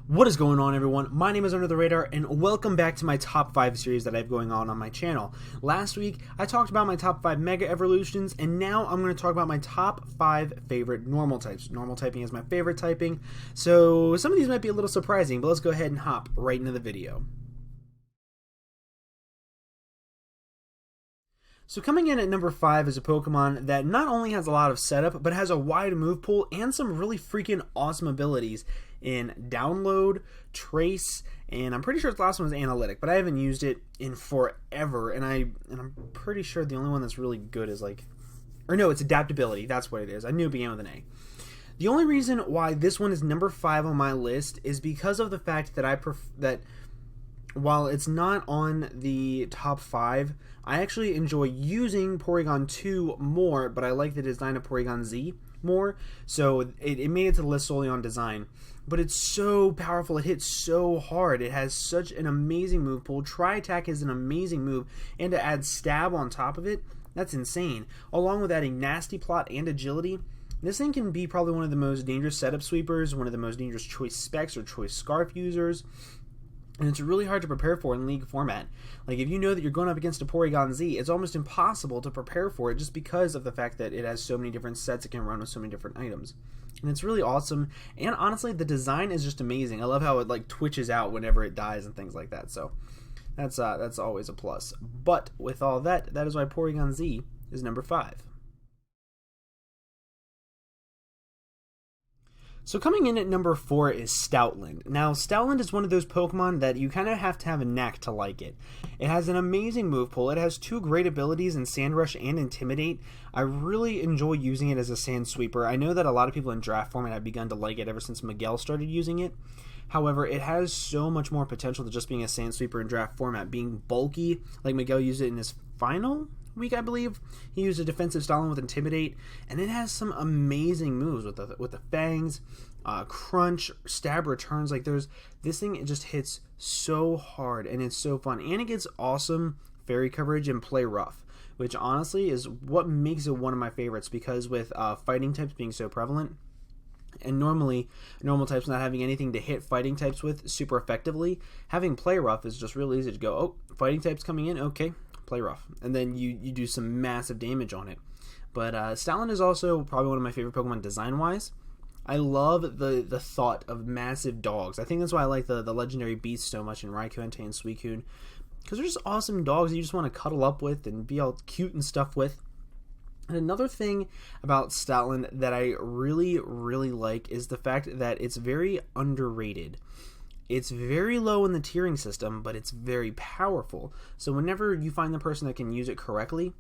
What is going on, everyone? My name is Under the Radar, and welcome back to my top 5 series that I have going on my channel. Last week, I talked about my top 5 Mega Evolutions, and now I'm going to talk about my top 5 favorite normal types. Normal typing is my favorite typing, so some of these might be a little surprising, but let's go ahead and hop right into the video. So coming in at number 5 is a Pokemon that not only has a lot of setup, but has a wide move pool and some really freaking awesome abilities in Download, Trace, and I'm pretty sure its last one was Analytic, but I haven't used it in forever, and I'm pretty sure the only one that's really good is it's Adaptability. That's what it is. I knew it began with an A. The only reason why this one is number 5 on my list is because of the fact that while it's not on the top 5, I actually enjoy using Porygon 2 more, but I like the design of Porygon Z more, so it made it to the list solely on design. But it's so powerful, it hits so hard, it has such an amazing move pool. Tri-Attack is an amazing move, and to add Stab on top of it, that's insane. Along with adding Nasty Plot and Agility, this thing can be probably one of the most dangerous setup sweepers, one of the most dangerous Choice Specs or Choice Scarf users. And it's really hard to prepare for in League format. Like, if you know that you're going up against a Porygon Z, it's almost impossible to prepare for it just because of the fact that it has so many different sets it can run with so many different items. And it's really awesome. And honestly, the design is just amazing. I love how it twitches out whenever it dies and things like that. So that's always a plus. But with all that, that is why Porygon Z is number 5. So coming in at number 4 is Stoutland. Now, Stoutland is one of those Pokemon that you kind of have to have a knack to like it. It has an amazing move pool. It has 2 great abilities in Sand Rush and Intimidate. I really enjoy using it as a Sand Sweeper. I know that a lot of people in draft format have begun to like it ever since Miguel started using it. However, it has so much more potential than just being a Sand Sweeper in draft format. Being bulky, like Miguel used it in his final week, I believe. He used a defensive style with Intimidate, and it has some amazing moves with the Fangs, Crunch, Stab returns. This thing, it just hits so hard, and it's so fun, and it gets awesome fairy coverage and Play Rough, which honestly is what makes it one of my favorites, because with fighting types being so prevalent, and normally normal types not having anything to hit fighting types with super effectively, having Play Rough is just real easy to go, oh, fighting types coming in, okay, Play Rough, and then you do some massive damage on it. But Stoutland is also probably one of my favorite Pokemon design-wise. I love the thought of massive dogs. I think that's why I like the legendary beasts so much in Raikou, Entei, and Suicune, because they're just awesome dogs that you just want to cuddle up with and be all cute and stuff with. And another thing about Stoutland that I really, really like is the fact that it's very underrated. It's very low in the tiering system, but it's very powerful. So whenever you find the person that can use it correctly,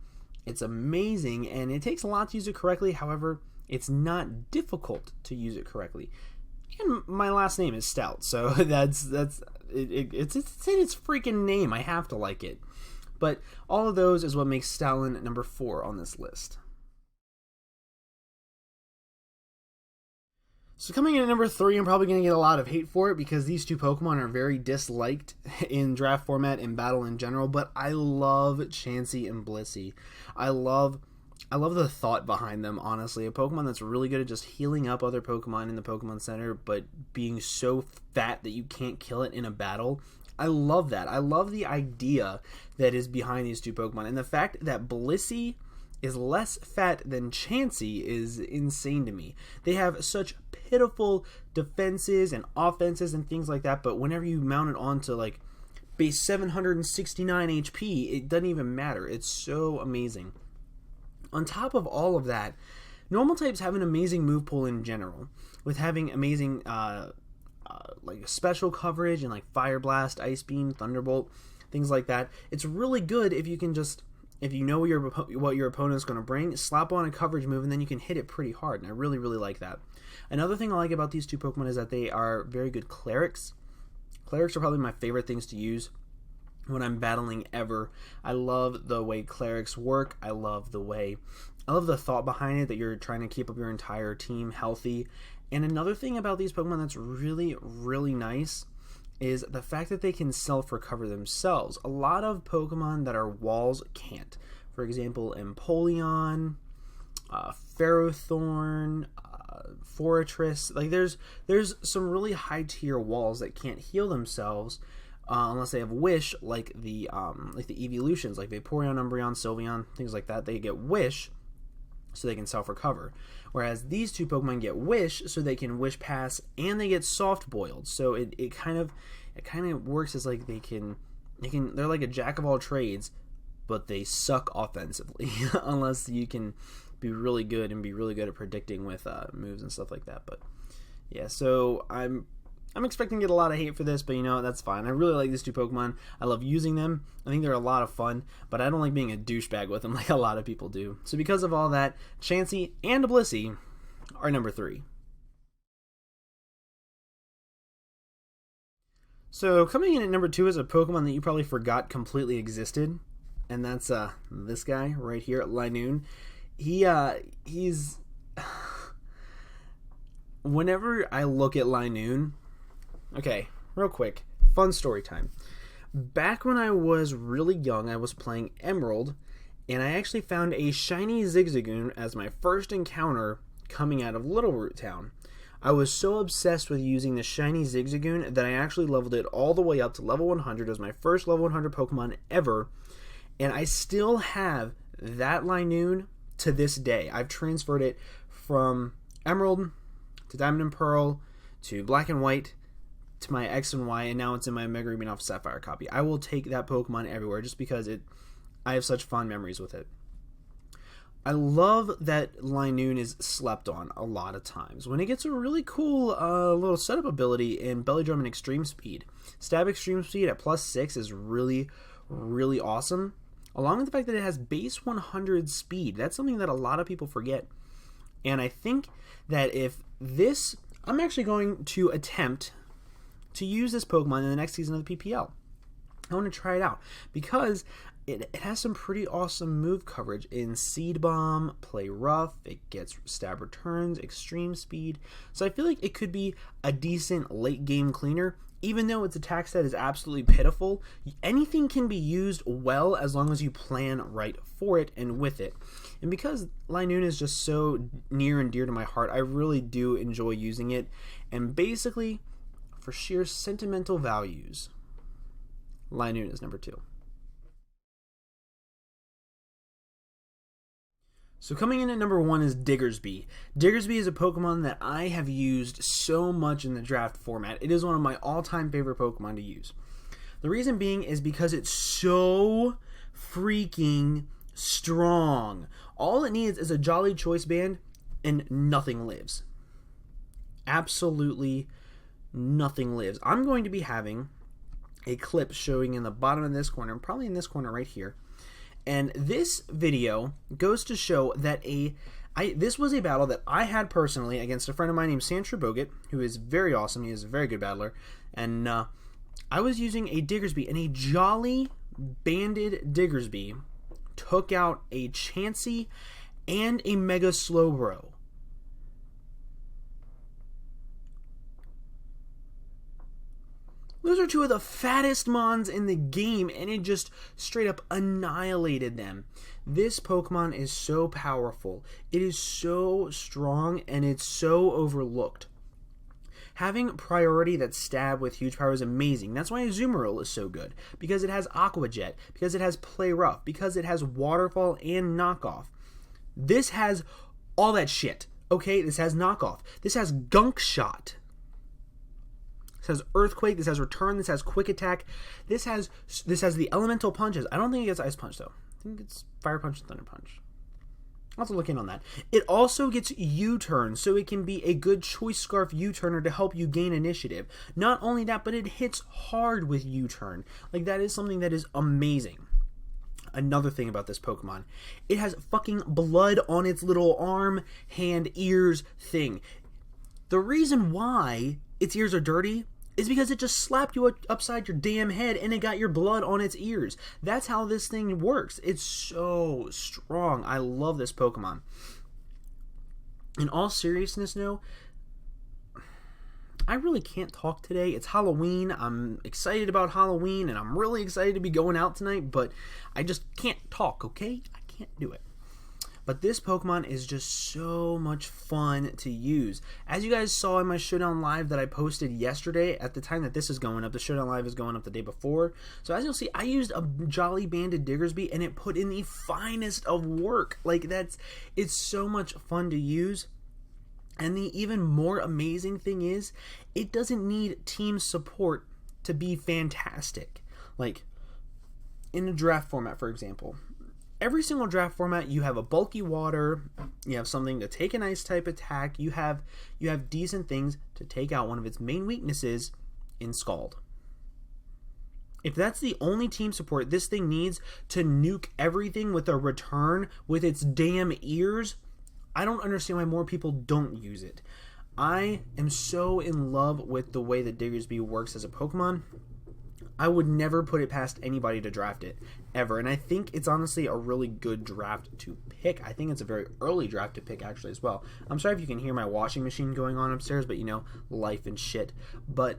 it's amazing, and it takes a lot to use it correctly. However, it's not difficult to use it correctly. And my last name is Stout, so it's in its freaking name. I have to like it. But all of those is what makes Stoutland number 4 on this list. So coming in at number 3, I'm probably going to get a lot of hate for it because these 2 Pokemon are very disliked in draft format and battle in general, but I love Chansey and Blissey. I love the thought behind them, honestly. A Pokemon that's really good at just healing up other Pokemon in the Pokemon Center, but being so fat that you can't kill it in a battle. I love that. I love the idea that is behind these 2 Pokemon, and the fact that Blissey is less fat than Chansey is insane to me. They have such pitiful defenses and offenses and things like that, but whenever you mount it onto base 769 HP, it doesn't even matter. It's so amazing. On top of all of that, normal types have an amazing move pool in general, with having amazing special coverage and Fire Blast, Ice Beam, Thunderbolt, things like that. It's really good if you can just, if you know what your opponent's going to bring, slap on a coverage move, and then you can hit it pretty hard, and I really, really like that. Another thing I like about these 2 Pokemon is that they are very good Clerics. Clerics are probably my favorite things to use when I'm battling ever. I love the way Clerics work. I love the thought behind it, that you're trying to keep up your entire team healthy. And another thing about these Pokemon that's really, really nice is the fact that they can self-recover themselves. A lot of Pokemon that are walls can't. For example, Empoleon, Ferrothorn, Fortress. Like there's some really high tier walls that can't heal themselves unless they have Wish, like the evolutions, like Vaporeon, Umbreon, Sylveon, things like that. They get Wish, so they can self-recover. Whereas these two Pokemon get Wish, so they can Wish Pass, and they get Soft Boiled. So it kind of works as like they're like a jack of all trades, but they suck offensively unless you can be really good and be really good at predicting with moves and stuff like that. But yeah, so I'm expecting to get a lot of hate for this, but that's fine. I really like these two Pokemon. I love using them. I think they're a lot of fun, but I don't like being a douchebag with them like a lot of people do. So because of all that, Chansey and Blissey are number 3. So coming in at number 2 is a Pokemon that you probably forgot completely existed, and that's this guy right here, Linoone. He's whenever I look at Linoone, okay, real quick, fun story time. Back when I was really young, I was playing Emerald, and I actually found a shiny Zigzagoon as my first encounter coming out of Little Root Town. I was so obsessed with using the shiny Zigzagoon that I actually leveled it all the way up to level 100. It was my first level 100 Pokemon ever, and I still have that Linoone to this day. I've transferred it from Emerald to Diamond and Pearl to Black and White to my X and Y, and now it's in my Mega Ruby Alpha Sapphire copy. I will take that Pokemon everywhere just because I have such fond memories with it. I love that Linoone is slept on a lot of times. When it gets a really cool little setup ability in Belly Drum and Extreme Speed. Stab Extreme Speed at +6 is really, really awesome. Along with the fact that it has base 100 speed. That's something that a lot of people forget. And I think that I'm actually going to attempt to use this Pokemon in the next season of the PPL. I want to try it out because it has some pretty awesome move coverage in Seed Bomb, Play Rough, it gets Stab Returns, Extreme Speed. So I feel like it could be a decent late game cleaner. Even though its attack set is absolutely pitiful, anything can be used well as long as you plan right for it and with it. And because Linoone is just so near and dear to my heart, I really do enjoy using it. And basically, for sheer sentimental values, Linoone is number 2. So coming in at number 1 is Diggersby. Diggersby is a Pokemon that I have used so much in the draft format. It is one of my all-time favorite Pokemon to use. The reason being is because it's so freaking strong. All it needs is a Jolly Choice Band and nothing lives. Absolutely nothing lives. I'm going to be having a clip showing in the bottom of this corner, probably in this corner right here. And this video goes to show that this was a battle that I had personally against a friend of mine named Sandra Bogut, who is very awesome. He is a very good battler. And I was using a Diggersby, and a Jolly Banded Diggersby took out a Chansey and a Mega Slowbro. Those are two of the fattest mons in the game, and it just straight up annihilated them. This Pokemon is so powerful. It is so strong, and it's so overlooked. Having priority that stab with huge power is amazing. That's why Azumarill is so good. Because it has Aqua Jet, because it has Play Rough, because it has Waterfall and Knockoff. This has all that shit. Okay, this has Knockoff. This has Gunk Shot. This has Earthquake, this has Return, this has Quick Attack, this has the Elemental Punches. I don't think it gets Ice Punch though. I think it's Fire Punch and Thunder Punch. I'll have to look in on that. It also gets U-Turn, so it can be a good Choice Scarf U-Turner to help you gain initiative. Not only that, but it hits hard with U-Turn. Like, that is something that is amazing. Another thing about this Pokemon, it has fucking blood on its little arm, hand, ears thing. The reason why its ears are dirty is because it just slapped you upside your damn head and it got your blood on its ears. That's how this thing works. It's so strong. I love this Pokemon. In all seriousness, no, I really can't talk today. It's Halloween. I'm excited about Halloween and I'm really excited to be going out tonight, but I just can't talk, okay? I can't do it. but this Pokemon is just so much fun to use. As you guys saw in my Showdown Live that I posted yesterday, at the time that this is going up, the Showdown Live is going up the day before. So as you'll see, I used a Jolly Banded Diggersby and it put in the finest of work. Like it's so much fun to use. And the even more amazing thing is, it doesn't need team support to be fantastic. Like, in a draft format, for example, every single draft format, you have a bulky water, you have something to take an ice type attack, you have decent things to take out one of its main weaknesses in Scald. If that's the only team support this thing needs to nuke everything with a return with its damn ears, I don't understand why more people don't use it. I am so in love with the way that Diggersby works as a Pokemon. I would never put it past anybody to draft it, ever. And I think it's honestly a really good draft to pick. I think it's a very early draft to pick, actually, as well. I'm sorry if you can hear my washing machine going on upstairs, but, you know, life and shit. But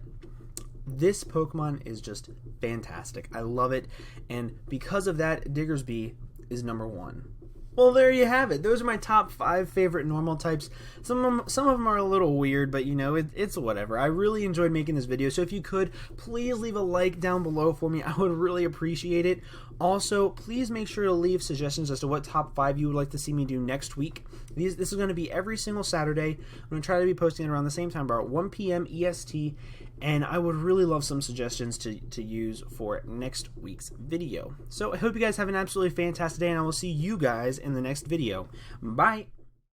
this Pokemon is just fantastic. I love it. And because of that, Diggersby is number 1. Well, there you have it. Those are my top 5 favorite normal types. Some of them are a little weird, but you know, it's whatever. I really enjoyed making this video, so if you could, please leave a like down below for me. I would really appreciate it. Also, please make sure to leave suggestions as to what top 5 you would like to see me do next week. This is going to be every single Saturday. I'm going to try to be posting it around the same time, about 1 p.m. EST, and I would really love some suggestions to use for next week's video. So I hope you guys have an absolutely fantastic day, and I will see you guys in the next video. Bye!